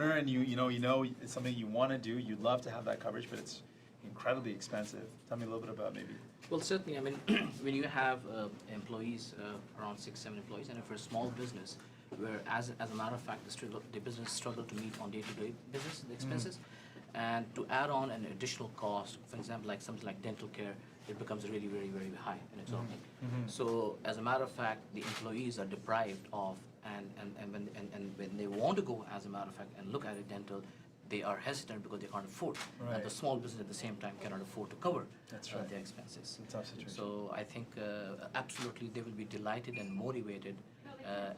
and you know it's something you want to do, you'd love to have that coverage, but it's incredibly expensive. Tell me a little bit about maybe. Well, certainly, I mean, when you have employees, around 6-7 employees, and if you're a small business, where as a matter of fact, the business struggle to meet on day-to-day business expenses, and to add on an additional cost, for example, like something like dental care, it becomes really very, very high in its own. So, as a matter of fact, the employees are deprived of, and when they want to go, as a matter of fact, and look at a dental, they are hesitant because they can't afford. Right. And the small business at the same time cannot afford to cover their expenses. It's a tough situation. So I think absolutely they will be delighted and motivated,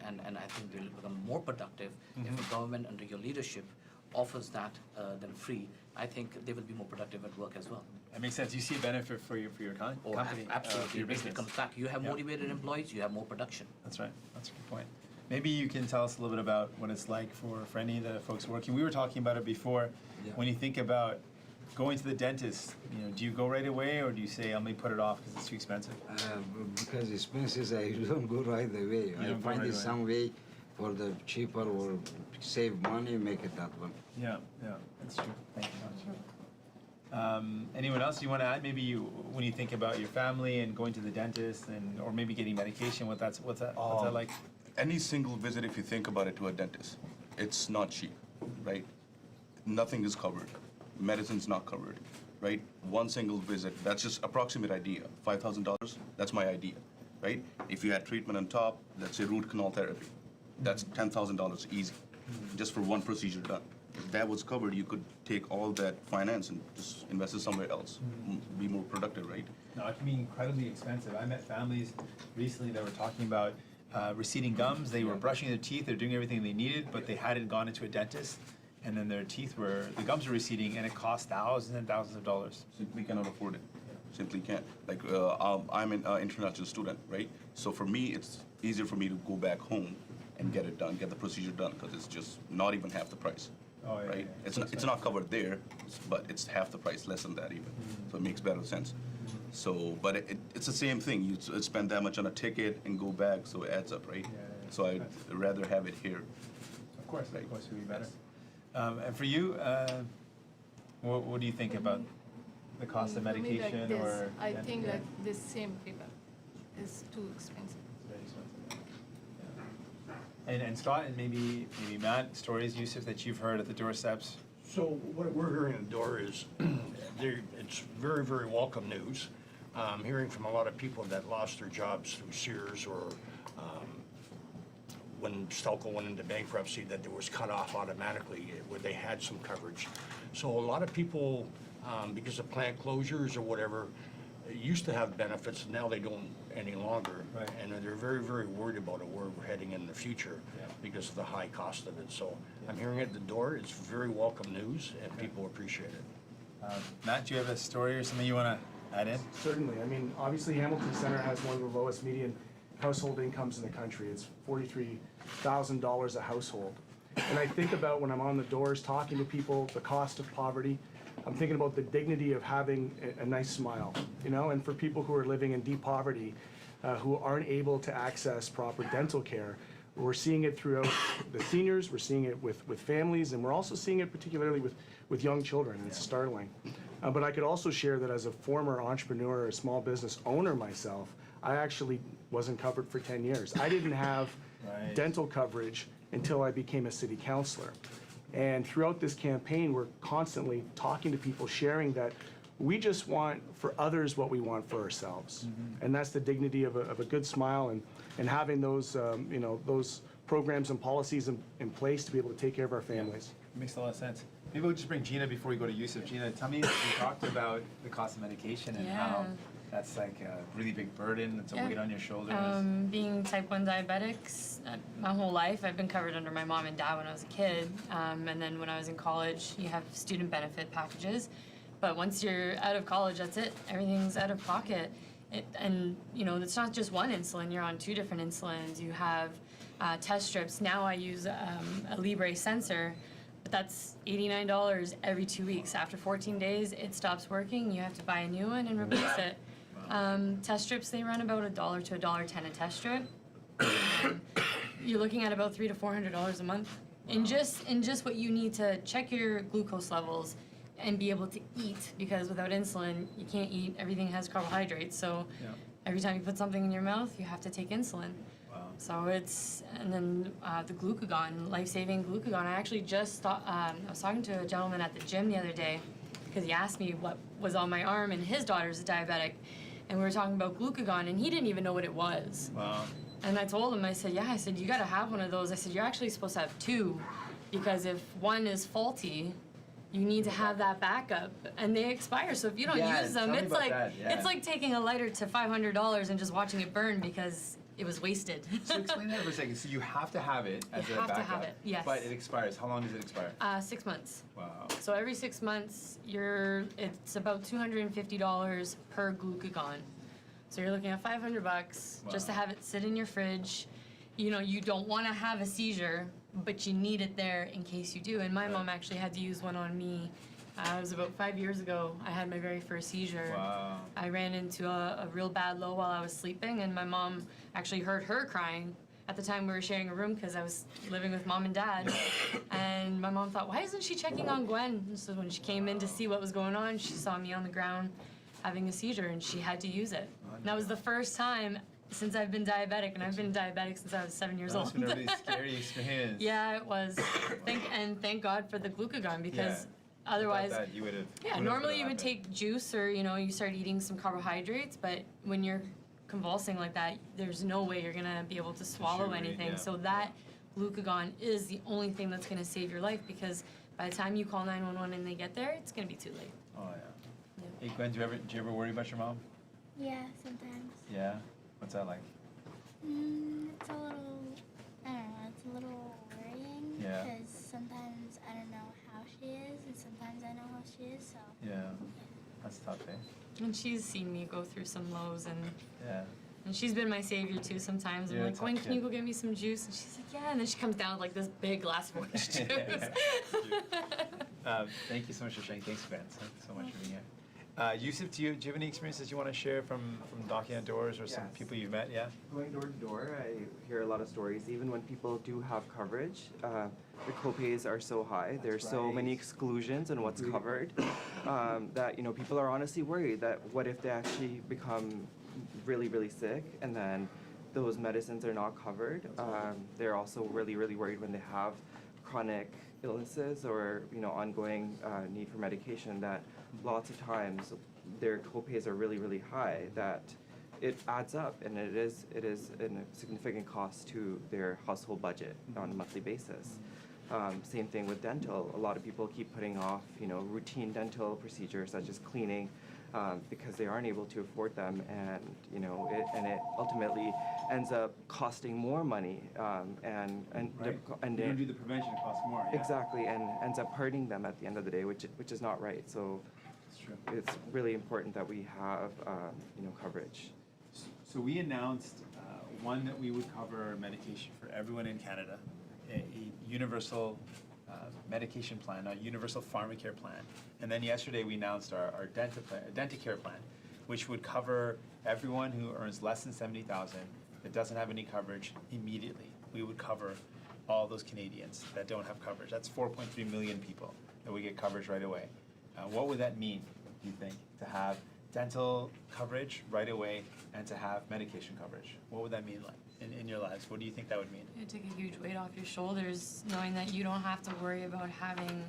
and I think they will become more productive if the government under your leadership offers that then free. I think they will be more productive at work as well. That makes sense. You see a benefit for your company, Absolutely. your If business. it comes back, you have motivated employees, you have more production. That's right. That's a good point. Maybe you can tell us a little bit about what it's like for any of the folks working. We were talking about it before. Yeah. When you think about going to the dentist, do you go right away, or do you say, "Let me put it off because it's too expensive"? Because expenses, I don't go right away. I find it some way for the cheaper or save money, make it that one. Yeah, that's true. Thank you much. Anyone else you want to add? Maybe when you think about your family and going to the dentist, or maybe getting medication, what's that like? Any single visit, if you think about it, to a dentist, it's not cheap, right? Nothing is covered. Medicine's not covered, right? One single visit, that's just approximate idea. $5,000, that's my idea, right? If you had treatment on top, let's say root canal therapy, that's $10,000 easy, just for one procedure done. If that was covered, you could take all that finance and just invest it somewhere else, be more productive, right? No, it can be incredibly expensive. I met families recently that were talking about receding gums. They were brushing their teeth, they're doing everything they needed, but they hadn't gone into a dentist, and then the gums were receding, and it cost thousands and thousands of dollars. Simply cannot afford it. Simply can't. Like, I'm an international student, right? So for me, it's easier for me to go back home and get it done, get the procedure done, because it's just not even half the price. Oh, yeah, right? yeah. It's not covered there, but it's half the price, less than that even. So it makes better sense. So, but it's the same thing. You spend that much on a ticket and go back, so it adds up, right? Yeah. So I'd rather have it here. Of course, it would be better. And for you, what do you think about the cost of medication? I think that the same figure is too expensive. Very expensive. Yeah. And Scott, and maybe Matt, stories, Yusuf, that you've heard at the doorsteps. So what we're hearing at the door is it's very, very welcome news. Hearing from a lot of people that lost their jobs through Sears or when Stelco went into bankruptcy, that there was cut off automatically where they had some coverage. So a lot of people, because of plant closures or whatever, used to have benefits, now they don't any longer. Right. And they're very, very worried about it, where we're heading in the future because of the high cost of it. So I'm hearing it at the door, it's very welcome news, and people appreciate it. Matt, do you have a story or something you want to add in? Certainly. I mean, obviously Hamilton Center has one of the lowest median household incomes in the country. It's $43,000 a household. And I think about when I'm on the doors talking to people, the cost of poverty, I'm thinking about the dignity of having a nice smile, and for people who are living in deep poverty, who aren't able to access proper dental care, we're seeing it throughout the seniors, we're seeing it with families, and we're also seeing it particularly with young children. It's startling. But I could also share that as a former entrepreneur, a small business owner myself, I actually wasn't covered for 10 years. I didn't have dental coverage until I became a city councillor. And throughout this campaign, we're constantly talking to people, sharing that we just want for others what we want for ourselves. And that's the dignity of a good smile and having those, those programs and policies in place to be able to take care of our families. It makes a lot of sense. Maybe we'll just bring Gina before we go to Yusuf. Gina, tell me, you talked about the cost of medication and how that's like a really big burden. It's a weight on your shoulders. Being type 1 diabetics, my whole life I've been covered under my mom and dad when I was a kid. And then when I was in college, you have student benefit packages. But once you're out of college, that's it. Everything's out of pocket. And it's not just one insulin. You're on 2 different insulins. You have test strips. Now I use a Libre sensor, but that's $89 every 2 weeks. After 14 days, it stops working. You have to buy a new one and replace it. Test strips, they run about $1 to $1.10 a test strip. You're looking at about $300 to $400 a month And just what you need to check your glucose levels and be able to eat, because without insulin, you can't eat. Everything has carbohydrates, so Yeah. every time you put something in your mouth, you have to take insulin. Wow. So and then the glucagon, life-saving glucagon. I actually just thought, I was talking to a gentleman at the gym the other day because he asked me what was on my arm, and his daughter's a diabetic, and we were talking about glucagon, and he didn't even know what it was. Wow. And I told him, I said, yeah, I said, you gotta have one of those. I said, you're actually supposed to have two, because if one is faulty, you need to have that backup, and they expire. So if you don't Yeah, use them, tell me it's about like that, yeah. it's like taking a lighter to $500 and just watching it burn because it was wasted. So explain that for a second. So you have to have it as You a have to backup. have it, yes. But it expires. How long does it expire? 6 months. Wow. So every 6 months, it's about $250 per glucagon. So you're looking at $500 just to Wow. have it sit in your fridge. You know, you don't want to have a seizure, but you need it there in case you do. And my mom actually had to use one on me. It was about 5 years ago. I had my very first seizure. Wow. I ran into a real bad low while I was sleeping, and my mom actually heard her crying. At the time, we were sharing a room because I was living with mom and dad. And my mom thought, why isn't she checking on Gwen? And so when she came in to see what was going on, she saw me on the ground having a seizure, and she had to use it. And that was the first time since I've been diabetic, and I've been diabetic since I was 7 years old. That's been a really scary experience. Yeah, it was. Thank God for the glucagon, because Yeah. otherwise, Without that, you would have. yeah, normally you would take juice, or you start eating some carbohydrates, but when you're convulsing like that, there's no way you're gonna be able to swallow sugary, anything. yeah. So that glucagon is the only thing that's gonna save your life, because by the time you call 911 and they get there, it's gonna be too late. Oh yeah. Hey Gwen, do you ever worry about your mom? Yeah, sometimes. Yeah. What's that like? It's a little, I don't know, it's a little worrying. Yeah. Because sometimes I don't know how she is, and sometimes I know how she is, so. Yeah. That's tough, eh? And she's seen me go through some lows, Yeah. and she's been my savior too sometimes. I'm Yeah, like, it's Gwen, tough, can you yeah. go get me some juice? And she's like, yeah. And then she comes down with like this big glass of orange juice. Thank you so much for sharing. Thanks, Ben. Thanks so much for being here. Yusuf, do you have any experiences you want to share from knocking on doors or some Yes. people you've met? Yeah. Going door to door, I hear a lot of stories. Even when people do have coverage, the copays are so high. There's so many exclusions and what's covered that people are honestly worried that what if they actually become really, really sick and then those medicines are not covered. They're also really, really worried when they have chronic illnesses or ongoing need for medication, that lots of times their copays are really, really high, that it adds up, and it is a significant cost to their household budget on a monthly basis. Same thing with dental. A lot of people keep putting off routine dental procedures such as cleaning because they aren't able to afford them, and it ultimately ends up costing more money and Right. and You don't do the prevention, it costs more. Yeah. exactly, and ends up hurting them at the end of the day, which is not right. So That's true. it's really important that we have coverage. So we announced one that we would cover medication for everyone in Canada, a universal medication plan, a universal pharmacare plan. And then yesterday we announced our Dentacare plan, which would cover everyone who earns less than $70,000 that doesn't have any coverage immediately. We would cover all those Canadians that don't have coverage. That's 4.3 million people that would get coverage right away. What would that mean, do you think, to have dental coverage right away and to have medication coverage? What would that mean like in your lives? What do you think that would mean? It took a huge weight off your shoulders, knowing that you don't have to worry about having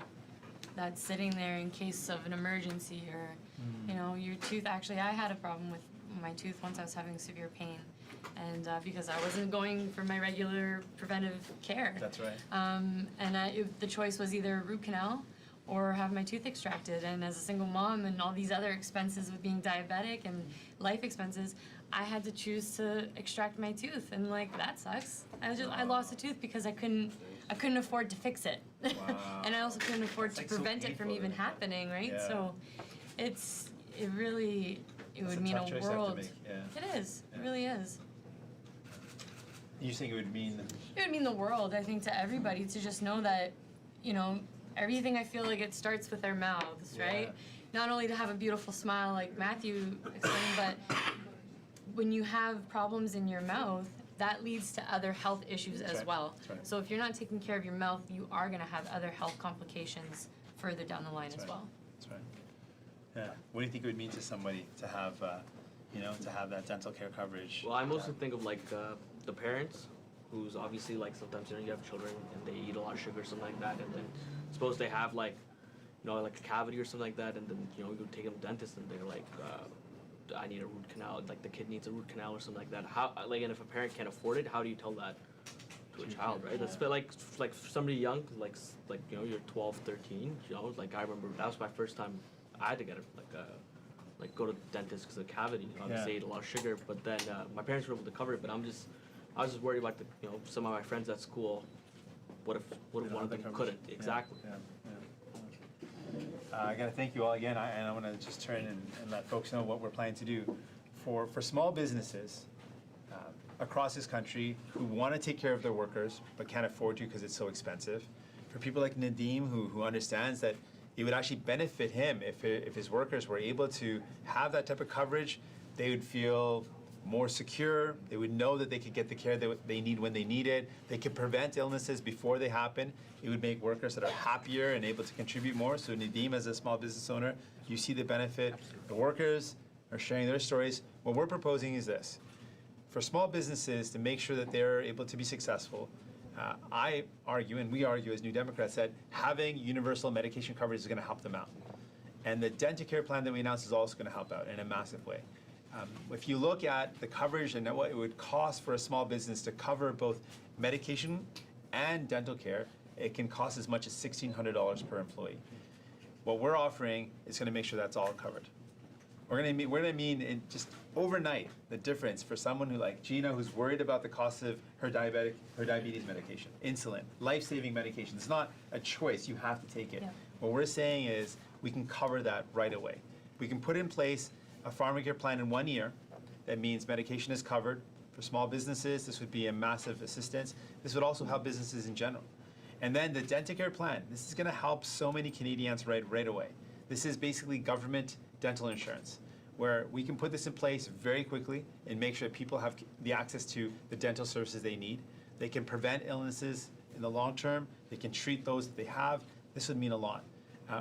that sitting there in case of an emergency, or your tooth. Actually, I had a problem with my tooth once. I was having severe pain, and because I wasn't going for my regular preventive care. That's right. The choice was either root canal or have my tooth extracted. And as a single mom and all these other expenses with being diabetic and life expenses, I had to choose to extract my tooth, and that sucks. I lost a tooth because I couldn't afford to fix it. Wow. And I also couldn't afford to so prevent it from painful, even isn't it? happening, right? Yeah. So it It's would a mean tough a choice to have to world. make, yeah. It is. Yeah. It really is. You think it would mean It would mean the world, I think, to everybody, to just know that, everything, I feel like it starts with their mouths, right? Yeah. Not only to have a beautiful smile like Matthew explained, but when you have problems in your mouth, that leads to other health issues That's as right. well. That's right. So if you're not taking care of your mouth, you are gonna have other health complications further down the line That's as right. well. That's right. Yeah. What do you think it would mean to somebody to have, to have that dental care coverage? Well, I mostly think of like the parents, who's obviously like sometimes you have children and they eat a lot of sugar or something like that, and then suppose they have like like a cavity or something like that, and then you go take them to the dentist and they're like, I need a root canal, like the kid needs a root canal or something like that. How and if a parent can't afford it, how do you tell that to a child, right? That's like somebody young, like you're 12, 13, like I remember that was my first time I had to get like go to the dentist because of cavity. Obviously, I ate a lot of sugar, but then my parents were able to cover it. But I was just worried about some of my friends at school. What if one of them couldn't? Exactly. Yeah. I got to thank you all again, and I want to just turn and let folks know what we're planning to do for small businesses across this country who want to take care of their workers but can't afford to because it's so expensive. For people like Nadeem who understands that it would actually benefit him if his workers were able to have that type of coverage, they would feel more secure. They would know that they could get the care that they need when they need it. They could prevent illnesses before they happen. It would make workers that are happier and able to contribute more. So Nadeem, as a small business owner, you see the benefit. The workers are sharing their stories. What we're proposing is this. For small businesses to make sure that they're able to be successful, I argue, and we argue as New Democrats, that having universal medication coverage is going to help them out. And the dental care plan that we announced is also going to help out in a massive way. If you look at the coverage and what it would cost for a small business to cover both medication and dental care, it can cost as much as $1,600 per employee. What we're offering is going to make sure that's all covered. We're going to mean in just overnight the difference for someone who like Gina, who's worried about the cost of her diabetes medication, insulin, life-saving medication. It's not a choice; you have to take it. Yeah. What we're saying is we can cover that right away. We can put in place a pharmacare plan in 1 year. That means medication is covered. For small businesses, this would be a massive assistance. This would also help businesses in general. And then the dental care plan. This is going to help so many Canadians right away. This is basically government dental insurance, where we can put this in place very quickly and make sure that people have the access to the dental services they need. They can prevent illnesses in the long term. They can treat those that they have. This would mean a lot.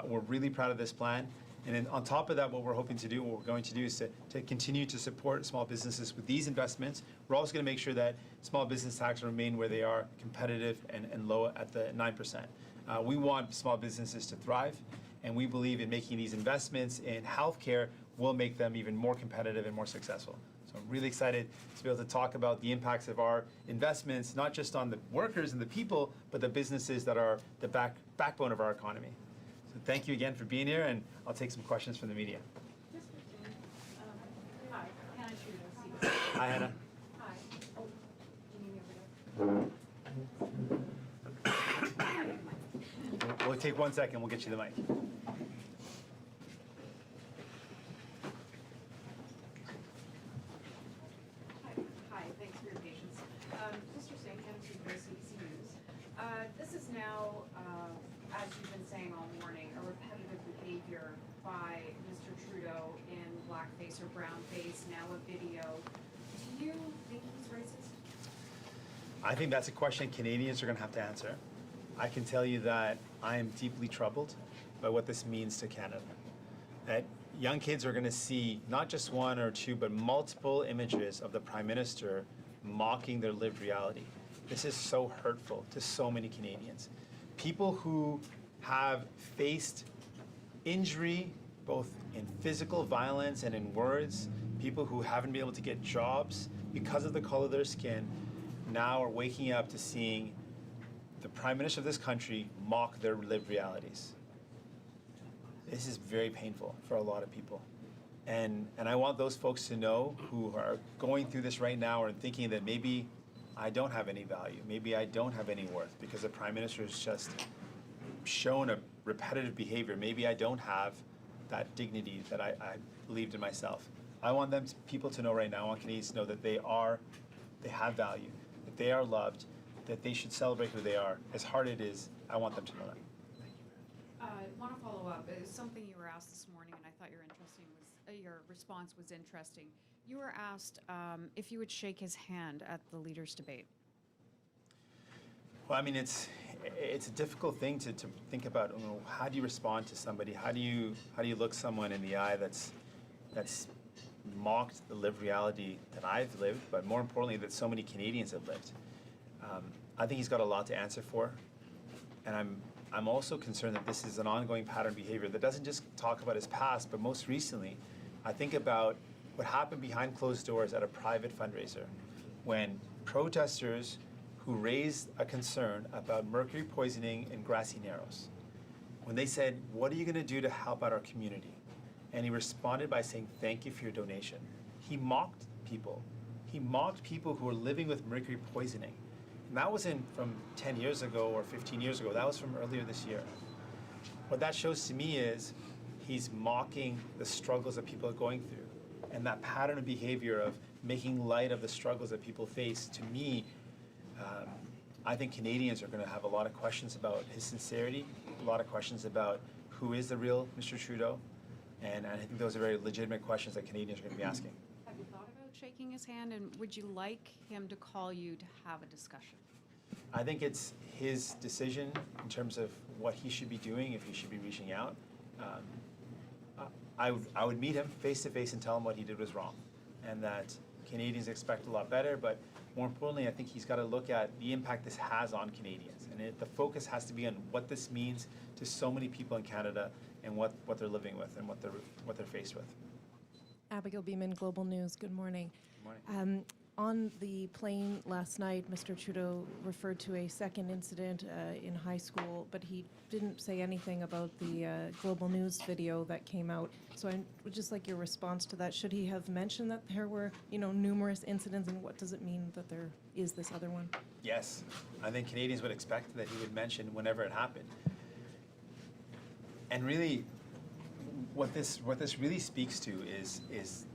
We're really proud of this plan. And then on top of that, what we're hoping to do, what we're going to do is to continue to support small businesses with these investments. We're also going to make sure that small business taxes remain where they are, competitive and low at the 9%. We want small businesses to thrive, and we believe in making these investments in healthcare will make them even more competitive and more successful. So I'm really excited to be able to talk about the impacts of our investments, not just on the workers and the people, but the businesses that are the backbone of our economy. So thank you again for being here, and I'll take some questions from the media. Hi, Hannah Trudeau, CBC. Hi, Hannah. Hi. Oh, can you hear me over We'll take 1 second. We'll get you the mic. Hi, thanks for your patience. Mr. Singh, Hannah Trudeau, CBC News. This is now, as you've been saying all morning, a repetitive behavior by Mr. Trudeau in blackface or brownface, now a video. Do you think he's racist? I think that's a question Canadians are going to have to answer. I can tell you that I am deeply troubled by what this means to Canada. That young kids are going to see not just one or two, but multiple images of the Prime Minister mocking their lived reality. This is so hurtful to so many Canadians. People who have faced injury, both in physical violence and in words, people who haven't been able to get jobs because of the color of their skin, now are waking up to seeing the Prime Minister of this country mock their lived realities. This is very painful for a lot of people. And I want those folks to know who are going through this right now or thinking that maybe I don't have any value, maybe I don't have any worth because the Prime Minister has just shown a repetitive behavior. Maybe I don't have that dignity that I believed in myself. I want people to know right now, I want Canadians to know that they have value, that they are loved, that they should celebrate who they are. As hard it is, I want them to know that. I want to follow up. Something you were asked this morning, and I thought your response was interesting. You were asked if you would shake his hand at the leaders' debate. Well, I mean, it's a difficult thing to think about. You know, how do you respond to somebody? How do you look someone in the eye that's mocked the lived reality that I've lived, but more importantly, that so many Canadians have lived? I think he's got a lot to answer for, and I'm also concerned that this is an ongoing pattern of behavior that doesn't just talk about his past, but most recently, I think about what happened behind closed doors at a private fundraiser when protesters who raised a concern about mercury poisoning in Grassy Narrows, when they said, what are you going to do to help out our community? And he responded by saying, thank you for your donation. He mocked people. He mocked people who were living with mercury poisoning. And that wasn't from 10 years ago or 15 years ago. That was from earlier this year. What that shows to me is he's mocking the struggles that people are going through. And that pattern of behavior of making light of the struggles that people face, to me, I think Canadians are going to have a lot of questions about his sincerity, a lot of questions about who is the real Mr. Trudeau, and I think those are very legitimate questions that Canadians are going to be asking. Have you thought about shaking his hand, and would you like him to call you to have a discussion? I think it's his decision in terms of what he should be doing, if he should be reaching out. I would meet him face to face and tell him what he did was wrong, and that Canadians expect a lot better, but more importantly, I think he's got to look at the impact this has on Canadians. And the focus has to be on what this means to so many people in Canada and what they're living with and what they're faced with. Abigail Beeman, Global News. Good morning. Good morning. On the plane last night, Mr. Trudeau referred to a second incident in high school, but he didn't say anything about the Global News video that came out. So I would just like your response to that. Should he have mentioned that there were, numerous incidents, and what does it mean that there is this other one? Yes, I think Canadians would expect that he would mention whenever it happened. And really, what this really speaks to is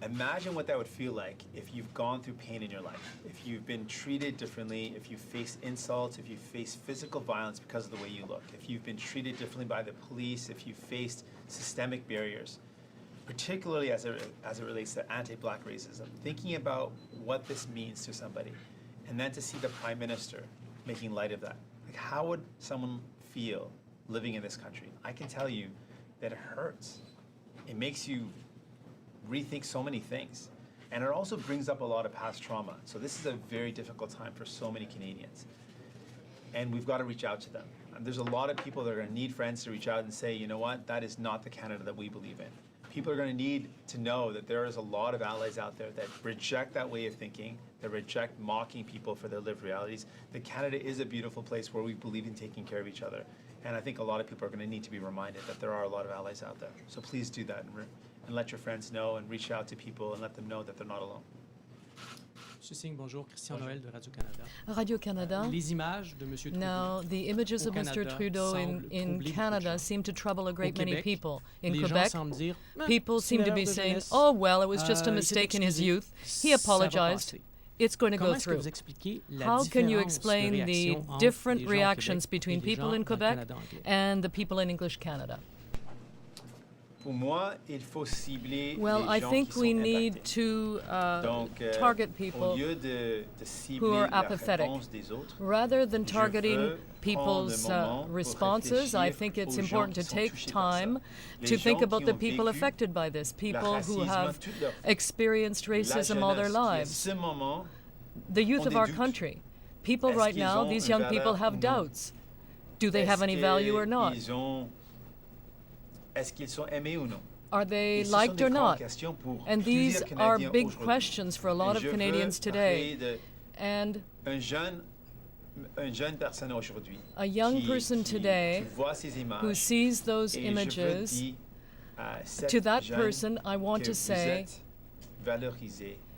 imagine what that would feel like if you've gone through pain in your life, if you've been treated differently, if you face insults, if you face physical violence because of the way you look, if you've been treated differently by the police, if you've faced systemic barriers, particularly as it relates to anti-Black racism, thinking about what this means to somebody, and then to see the Prime Minister making light of that. Like, how would someone feel living in this country? I can tell you that it hurts. It makes you rethink so many things. And it also brings up a lot of past trauma. So this is a very difficult time for so many Canadians. And we've got to reach out to them. And there's a lot of people that are going to need friends to reach out and say, you know what, that is not the Canada that we believe in. People are going to need to know that there is a lot of allies out there that reject that way of thinking, that reject mocking people for their lived realities. That Canada is a beautiful place where we believe in taking care of each other. And I think a lot of people are going to need to be reminded that there are a lot of allies out there. So please do that and let your friends know and reach out to people and let them know that they're not alone. Monsieur Singh, bonjour. Christian Noël de Radio-Canada. Radio-Canada. Les images de Monsieur Trudeau. Now, the images of Mr. Trudeau in Canada seem to trouble a great many people. In Quebec, people seem to be saying, oh, well, it was just a mistake in his youth. He apologized. It's going to go through. How can you explain the different reactions between people in Quebec and the people in English Canada? Well, I think we need to target people who are apathetic. Rather than targeting people's responses, I think it's important to take time to think about the people affected by this, people who have experienced racism all their lives. The youth of our country. People right now, these young people have doubts. Do they have any value or not? Are they liked or not? And these are big questions for a lot of Canadians today. And a young person today who sees those images, to that person I want to say,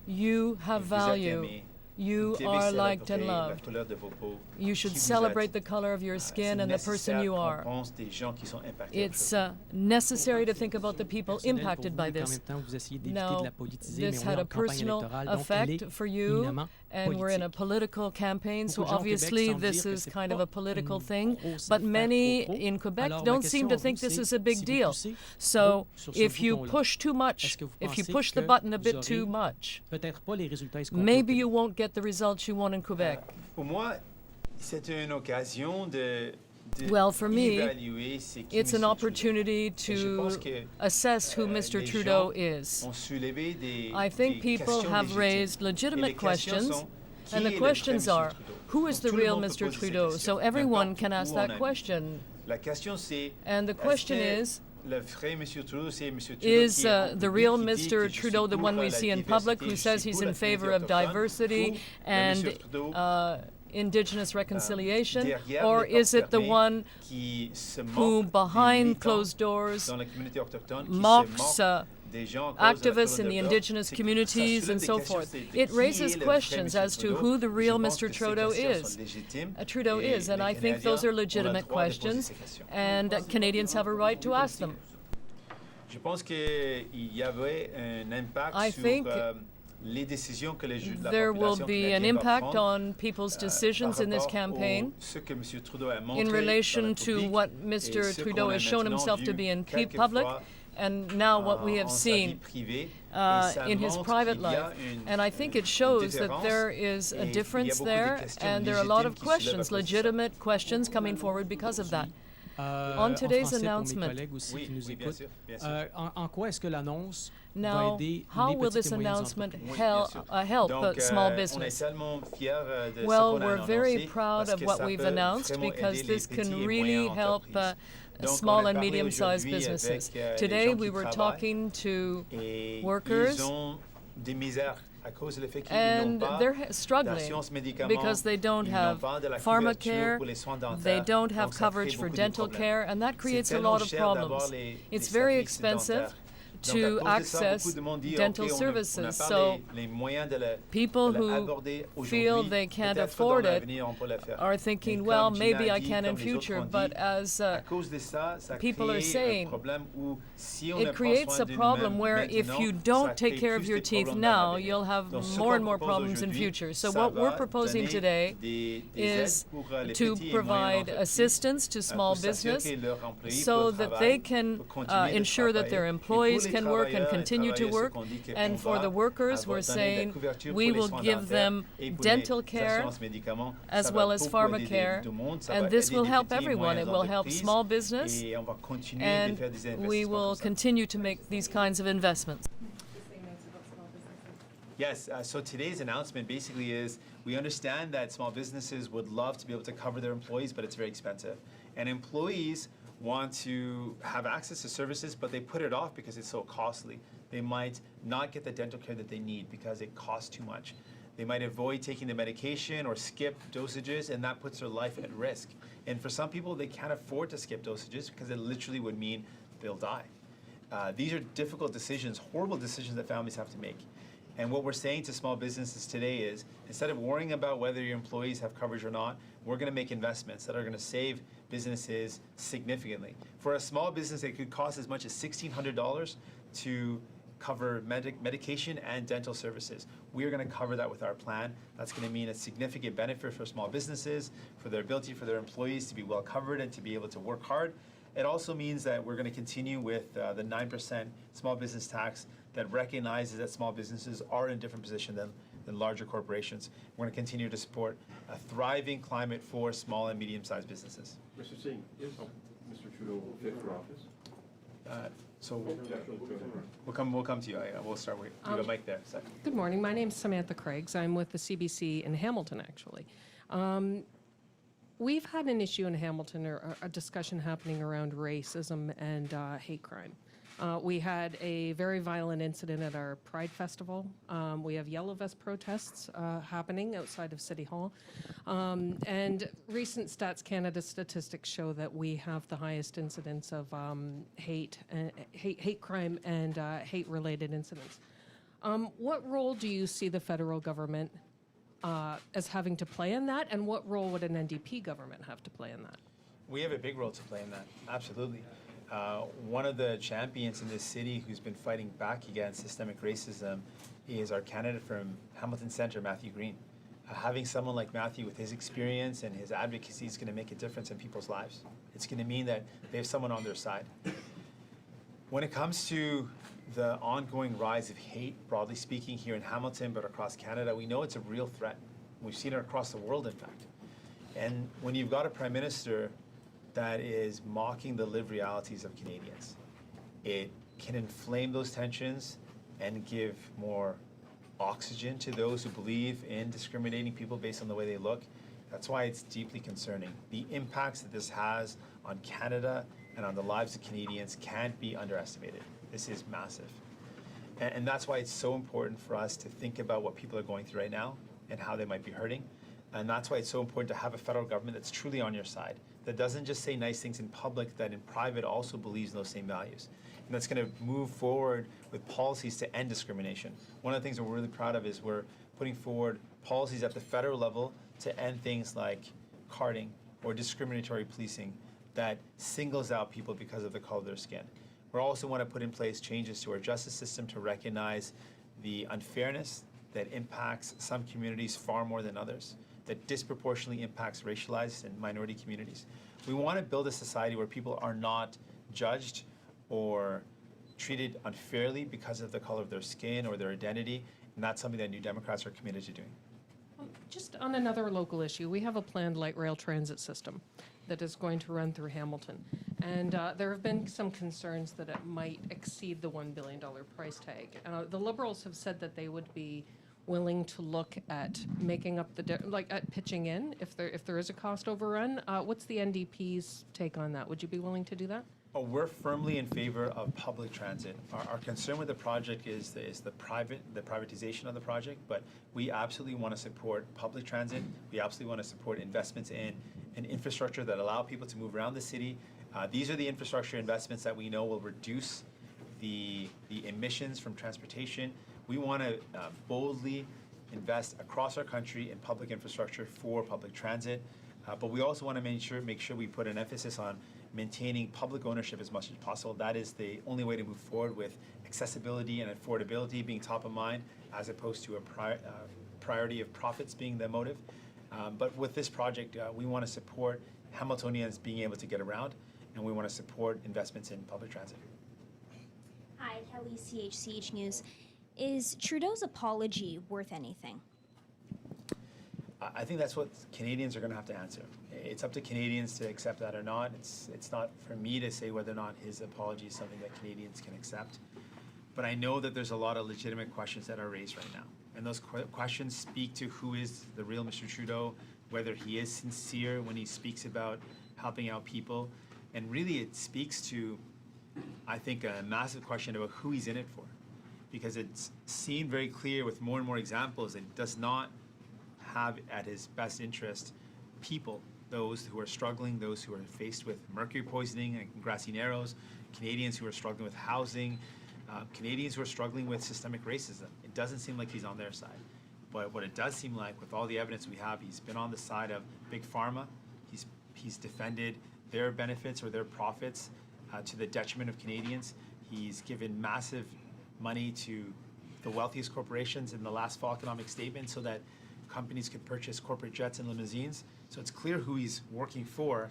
you have value, You are liked and loved. You should celebrate the color of your skin and the person you are. It's necessary to think about the people impacted by this. Now, this had a personal effect for you, and we're in a political campaign, so obviously this is kind of a political thing, but many in Quebec don't seem to think this is a big deal. So if you push too much, if you push the button a bit too much, maybe you won't get the results you want in Quebec. Well, for me, it's an opportunity to assess who Mr. Trudeau is. I think people have raised legitimate questions, and the questions are, who is the real Mr. Trudeau? So everyone can ask that question. And the question is the real Mr. Trudeau the one we see in public who says he's in favor of diversity and Indigenous reconciliation, or is it the one who, behind closed doors, mocks activists in the Indigenous communities and so forth? It raises questions as to who the real Mr. Trudeau is. And I think those are legitimate questions, and Canadians have a right to ask them. I think there will be an impact on people's decisions in this campaign in relation to what Mr. Trudeau has shown himself to be in public and now what we have seen in his private life. And I think it shows that there is a difference there, and there are a lot of questions, legitimate questions coming forward because of that. On today's announcement, now, how will this announcement help small business? Well, we're very proud of what we've announced because this can really help small and medium-sized businesses. Today, we were talking to workers, and they're struggling because they don't have pharmacare, they don't have coverage for dental care, and that creates a lot of problems. It's very expensive to access dental services. So people who feel they can't afford it are thinking, well, maybe I can in future. But as people are saying, it creates a problem where if you don't take care of your teeth now, you'll have more and more problems in future. So what we're proposing today is to provide assistance to small business so that they can ensure that their employees can work and continue to work. And for the workers, we're saying we will give them dental care as well as pharmacare, and this will help everyone. It will help small business, and we will continue to make these kinds of investments. Yes, so today's announcement basically is we understand that small businesses would love to be able to cover their employees, but it's very expensive. And employees want to have access to services, but they put it off because it's so costly. They might not get the dental care that they need because it costs too much. They might avoid taking the medication or skip dosages, and that puts their life at risk. And for some people, they can't afford to skip dosages because it literally would mean they'll die. These are difficult decisions, horrible decisions that families have to make. And what we're saying to small businesses today is, instead of worrying about whether your employees have coverage or not, we're going to make investments that are going to save businesses significantly. For a small business, it could cost as much as $1,600 to cover medication and dental services. We're going to cover that with our plan. That's going to mean a significant benefit for small businesses, for their ability for their employees to be well covered and to be able to work hard. It also means that we're going to continue with the 9% small business tax that recognizes that small businesses are in a different position than larger corporations. We're going to continue to support a thriving climate for small and medium-sized businesses. Mr. Singh, is Mr. Trudeau fit for office? So we'll come to you. We'll start with you. Got a mic there. So. Good morning. My name's Samantha Craigs. I'm with the CBC in Hamilton, actually. We've had an issue in Hamilton, or a discussion happening around racism and hate crime. We had a very violent incident at our Pride Festival. We have Yellow Vest protests happening outside of City Hall. And recent Stats Canada statistics show that we have the highest incidence of hate crime and hate-related incidents. What role do you see the federal government as having to play in that, and what role would an NDP government have to play in that? We have a big role to play in that, absolutely. One of the champions in this city who's been fighting back against systemic racism is our candidate from Hamilton Centre, Matthew Green. Having someone like Matthew with his experience and his advocacy is going to make a difference in people's lives. It's going to mean that they have someone on their side. When it comes to the ongoing rise of hate, broadly speaking, here in Hamilton, but across Canada, we know it's a real threat. We've seen it across the world, in fact. And when you've got a Prime Minister that is mocking the lived realities of Canadians, it can inflame those tensions and give more oxygen to those who believe in discriminating people based on the way they look. That's why it's deeply concerning. The impacts that this has on Canada and on the lives of Canadians can't be underestimated. This is massive. And that's why it's so important for us to think about what people are going through right now and how they might be hurting. And that's why it's so important to have a federal government that's truly on your side, that doesn't just say nice things in public, that in private also believes in those same values. And that's going to move forward with policies to end discrimination. One of the things that we're really proud of is we're putting forward policies at the federal level to end things like carding or discriminatory policing that singles out people because of the color of their skin. We also want to put in place changes to our justice system to recognize the unfairness that impacts some communities far more than others, that disproportionately impacts racialized and minority communities. We want to build a society where people are not judged or treated unfairly because of the color of their skin or their identity, and that's something that New Democrats are committed to doing. Just on another local issue, we have a planned light rail transit system that is going to run through Hamilton. And there have been some concerns that it might exceed the $1 billion price tag. The Liberals have said that they would be willing to look at making up at pitching in if there is a cost overrun. What's the NDP's take on that? Would you be willing to do that? Oh, we're firmly in favor of public transit. Our concern with the project is the privatization of the project, but we absolutely want to support public transit. We absolutely want to support investments in an infrastructure that allow people to move around the city. These are the infrastructure investments that we know will reduce the emissions from transportation. We want to boldly invest across our country in public infrastructure for public transit, but we also want to make sure we put an emphasis on maintaining public ownership as much as possible. That is the only way to move forward, with accessibility and affordability being top of mind, as opposed to a priority of profits being the motive. But with this project, we want to support Hamiltonians being able to get around, and we want to support investments in public transit. Hi, Kelly, CHCH News. Is Trudeau's apology worth anything? I think that's what Canadians are going to have to answer. It's up to Canadians to accept that or not. It's not for me to say whether or not his apology is something that Canadians can accept. But I know that there's a lot of legitimate questions that are raised right now. And those questions speak to who is the real Mr. Trudeau, whether he is sincere when he speaks about helping out people. And really it speaks to, I think, a massive question about who he's in it for. Because it's seen very clear with more and more examples that it does not have at his best interest people, those who are struggling, those who are faced with mercury poisoning and grassy narrows, Canadians who are struggling with housing, Canadians who are struggling with systemic racism. It doesn't seem like he's on their side. But what it does seem like, with all the evidence we have, he's been on the side of Big Pharma. He's defended their benefits or their profits to the detriment of Canadians. He's given massive money to the wealthiest corporations in the last fall economic statement so that companies could purchase corporate jets and limousines. So it's clear who he's working for.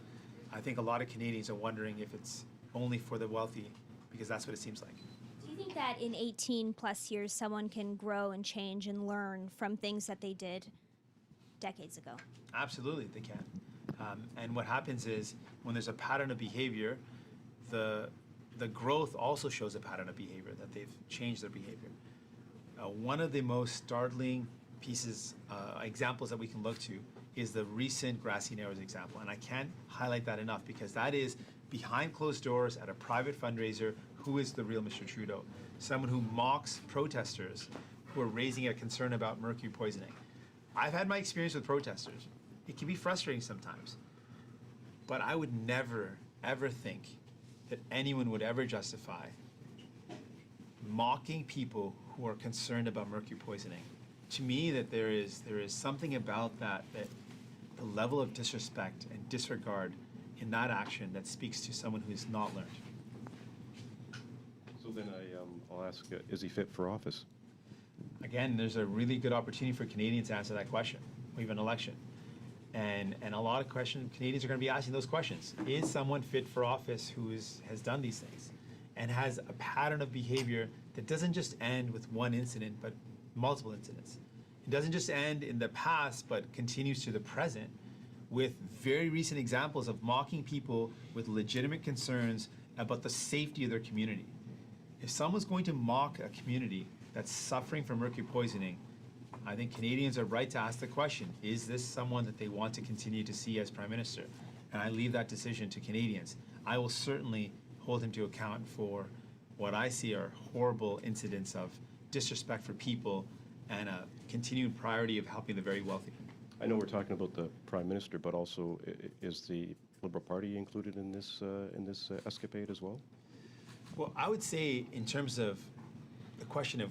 I think a lot of Canadians are wondering if it's only for the wealthy, because that's what it seems like. Do you think that in 18 plus years someone can grow and change and learn from things that they did decades ago? Absolutely, they can. And what happens is when there's a pattern of behavior, the growth also shows a pattern of behavior, that they've changed their behavior. One of the most startling examples that we can look to is the recent Grassy Narrows example. And I can't highlight that enough, because that is behind closed doors at a private fundraiser. Who is the real Mr. Trudeau? Someone who mocks protesters who are raising a concern about mercury poisoning. I've had my experience with protesters. It can be frustrating sometimes. But I would never, ever think that anyone would ever justify mocking people who are concerned about mercury poisoning to me that there is something about that the level of disrespect and disregard in that action that speaks to someone who's not learned. So then I'll ask, is he fit for office? Again, there's a really good opportunity for Canadians to answer that question. We have an election. And a lot of Canadians are going to be asking those questions. Is someone fit for office who has done these things and has a pattern of behavior that doesn't just end with one incident, but multiple incidents? It doesn't just end in the past, but continues to the present with very recent examples of mocking people with legitimate concerns about the safety of their community. If someone's going to mock a community that's suffering from mercury poisoning, I think Canadians are right to ask the question, is this someone that they want to continue to see as Prime Minister? And I leave that decision to Canadians. I will certainly hold him to account for what I see are horrible incidents of disrespect for people and a continued priority of helping the very wealthy. I know we're talking about the Prime Minister, but also is the Liberal Party included in this escapade as well? Well, I would say in terms of the question of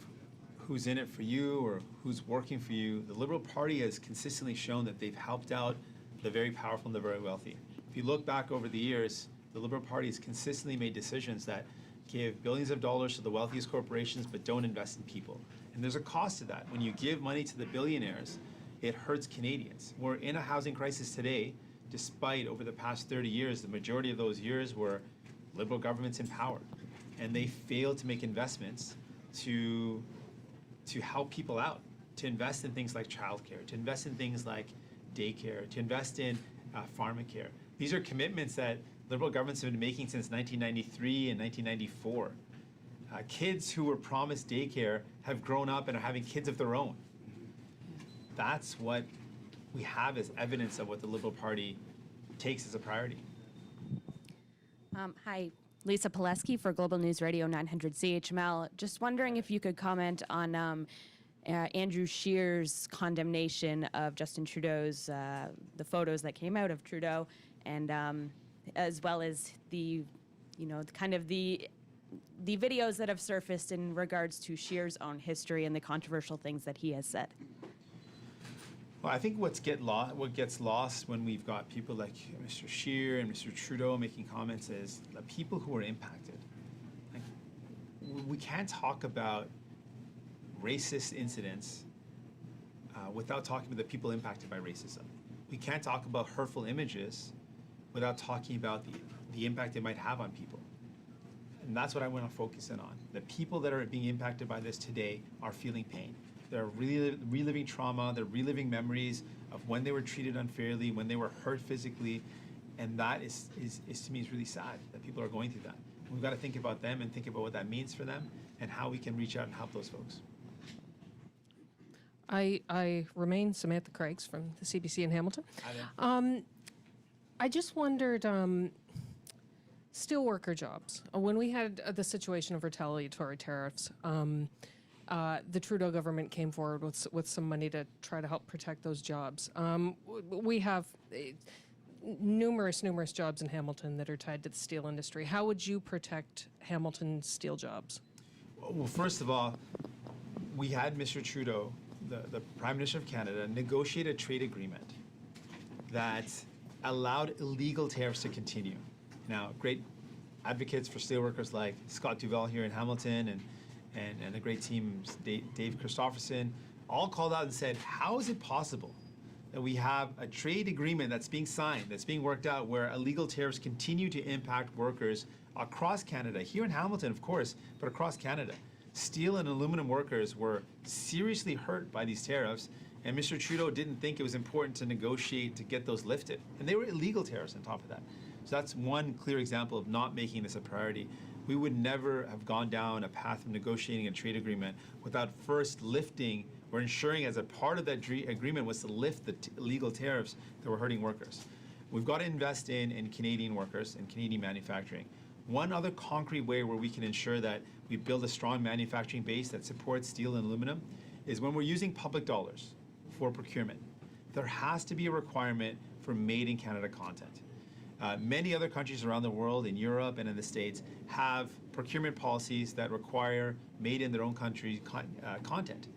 who's in it for you or who's working for you, the Liberal Party has consistently shown that they've helped out the very powerful and the very wealthy. If you look back over the years, the Liberal Party has consistently made decisions that give billions of dollars to the wealthiest corporations but don't invest in people. And there's a cost to that. When you give money to the billionaires, it hurts Canadians. We're in a housing crisis today, despite over the past 30 years, the majority of those years were Liberal governments in power. And they failed to make investments to help people out, to invest in things like childcare, to invest in things like daycare, to invest in pharmacare. These are commitments that Liberal governments have been making since 1993 and 1994. Kids who were promised daycare have grown up and are having kids of their own. That's what we have as evidence of what the Liberal Party takes as a priority. Hi, Lisa Pileski for Global News Radio 900 CHML. Just wondering if you could comment on Andrew Scheer's condemnation of Justin Trudeau's, the photos that came out of Trudeau, and as well as the videos that have surfaced in regards to Scheer's own history and the controversial things that he has said. Well, I think what gets lost when we've got people like Mr. Scheer and Mr. Trudeau making comments is the people who are impacted. Like, we can't talk about racist incidents without talking about the people impacted by racism. We can't talk about hurtful images without talking about the impact it might have on people. And that's what I want to focus in on. The people that are being impacted by this today are feeling pain. They're reliving trauma, they're reliving memories of when they were treated unfairly, when they were hurt physically, and that is to me is really sad that people are going through that. We've got to think about them and think about what that means for them and how we can reach out and help those folks. I remain Samantha Craigs from the CBC in Hamilton. I just wondered, steelworker jobs. When we had the situation of retaliatory tariffs, the Trudeau government came forward with some money to try to help protect those jobs. We have numerous jobs in Hamilton that are tied to the steel industry. How would you protect Hamilton steel jobs? Well, first of all, we had Mr. Trudeau, the Prime Minister of Canada, negotiate a trade agreement that allowed illegal tariffs to continue. Now, great advocates for steelworkers like Scott Duval here in Hamilton and the great team, Dave Christopherson, all called out and said, how is it possible that we have a trade agreement that's being signed, that's being worked out, where illegal tariffs continue to impact workers across Canada, here in Hamilton, of course, but across Canada. Steel and aluminum workers were seriously hurt by these tariffs, and Mr. Trudeau didn't think it was important to negotiate to get those lifted. And they were illegal tariffs on top of that. So that's one clear example of not making this a priority. We would never have gone down a path of negotiating a trade agreement without first lifting or ensuring as a part of that agreement was to lift the illegal tariffs that were hurting workers. We've got to invest in Canadian workers and Canadian manufacturing. One other concrete way where we can ensure that we build a strong manufacturing base that supports steel and aluminum is when we're using public dollars for procurement. There has to be a requirement for made in Canada content. Many other countries around the world, in Europe and in the States, have procurement policies that require made in their own country content.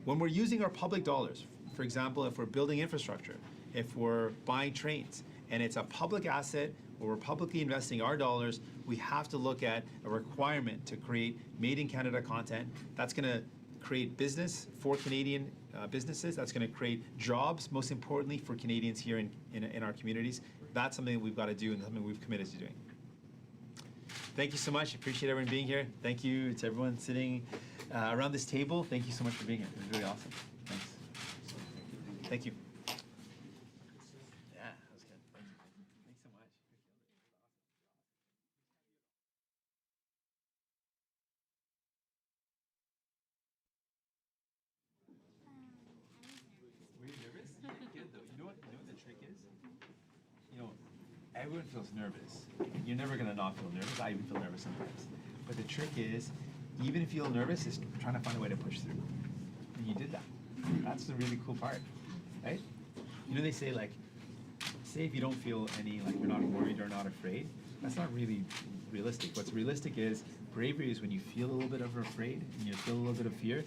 When we're using our public dollars, for example, if we're building infrastructure, if we're buying trains, and it's a public asset where we're publicly investing our dollars, we have to look at a requirement to create made in Canada content. That's going to create business for Canadian businesses. That's going to create jobs, most importantly, for Canadians here in our communities. That's something that we've got to do and something we've committed to doing. Thank you so much. Appreciate everyone being here. Thank you to everyone sitting around this table. Thank you so much for being here. It was really awesome. Thanks. Thank you. Yeah, that was good. Thank you. Thanks so much. Were you nervous? Good though. You know what the trick is? You know, everyone feels nervous. You're never gonna not feel nervous. I even feel nervous sometimes. But the trick is, even if you feel nervous, is trying to find a way to push through. And you did that. That's the really cool part, right? You know, they say like, say if you don't feel any, like you're not worried or not afraid, that's not really realistic. What's realistic is bravery is when you feel a little bit of afraid and you feel a little bit of fear